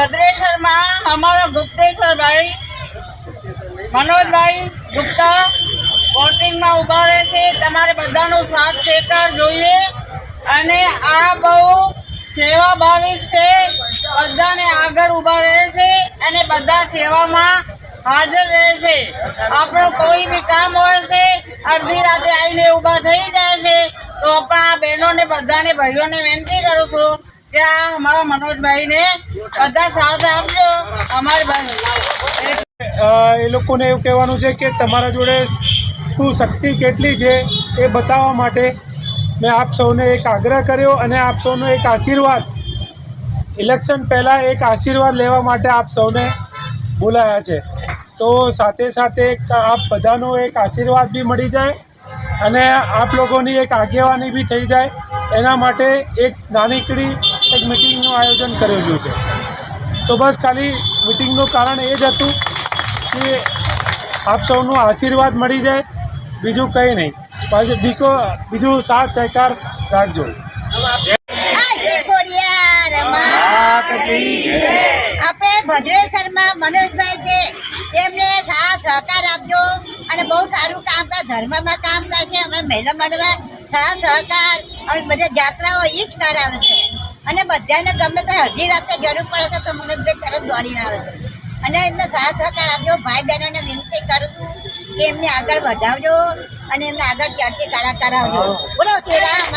भद्रेश्वर में हमारा गुप्तेश्वर भाई मनोज भाई गुप्ता वोटिंग में उभा रहे तमारे बधानो साथ सहकार जोईए अने आ बहु सेवाभाविक से बधाने आगळ उभा रहे अने बधा सेवा में हाजर रहे। आपणो कोई भी काम होय छे अर्धी राते आईने उभा थई जाय छे तो अपना बहनों ने बधाने भाईओ ने विनती करूं छूं કે આ અમારા મનોજભાઈને બધા સાથ આપજો। અમારી એ લોકોને એવું કહેવાનું છે કે તમારા જોડે શું શક્તિ કેટલી છે એ બતાવવા માટે મેં આપ સૌને એક આગ્રહ કર્યો અને આપ સૌનો એક આશીર્વાદ ઇલેક્શન પહેલાં એક આશીર્વાદ લેવા માટે આપ સૌને બોલાયા છે। તો સાથે સાથે આપ બધાનો એક આશીર્વાદ બી મળી જાય અને આપ લોકોની એક આગેવાની બી થઈ જાય એના માટે એક નાનકડી એક મીટિંગનું આયોજન કરેલું છે। તો બસ ખાલી મીટિંગનું કારણ એ જ હતું કે આપ સૌનો આશીર્વાદ મળી જાય, બીજું કંઈ નહીં। પાછું બીજું સાથ સહકાર રાખજો। આપણે ભદ્રેશ્વરમાં મનોજભાઈ છે તેમને સાથ સહકાર આપજો અને બહુ સારું કામ કરે, ધર્મમાં કામ કરે છે। અમારા મહિલા મંડળમાં સાથ સહકાર અને બધા જાત્રાઓ એ જ કરાવે છે અને બધાને ગમે તે અડધી રાતે જરૂર પડે છે તો મનોજભાઈ તરત દોડીને આવે છે અને એમને સાથ સહકાર આપજો। ભાઈ બહેનોને વિનંતી કરું છું કે એમને આગળ વધાવજો અને એમને આગળ ચડતી કળા કરાવજો। બોલો શ્રી રામ।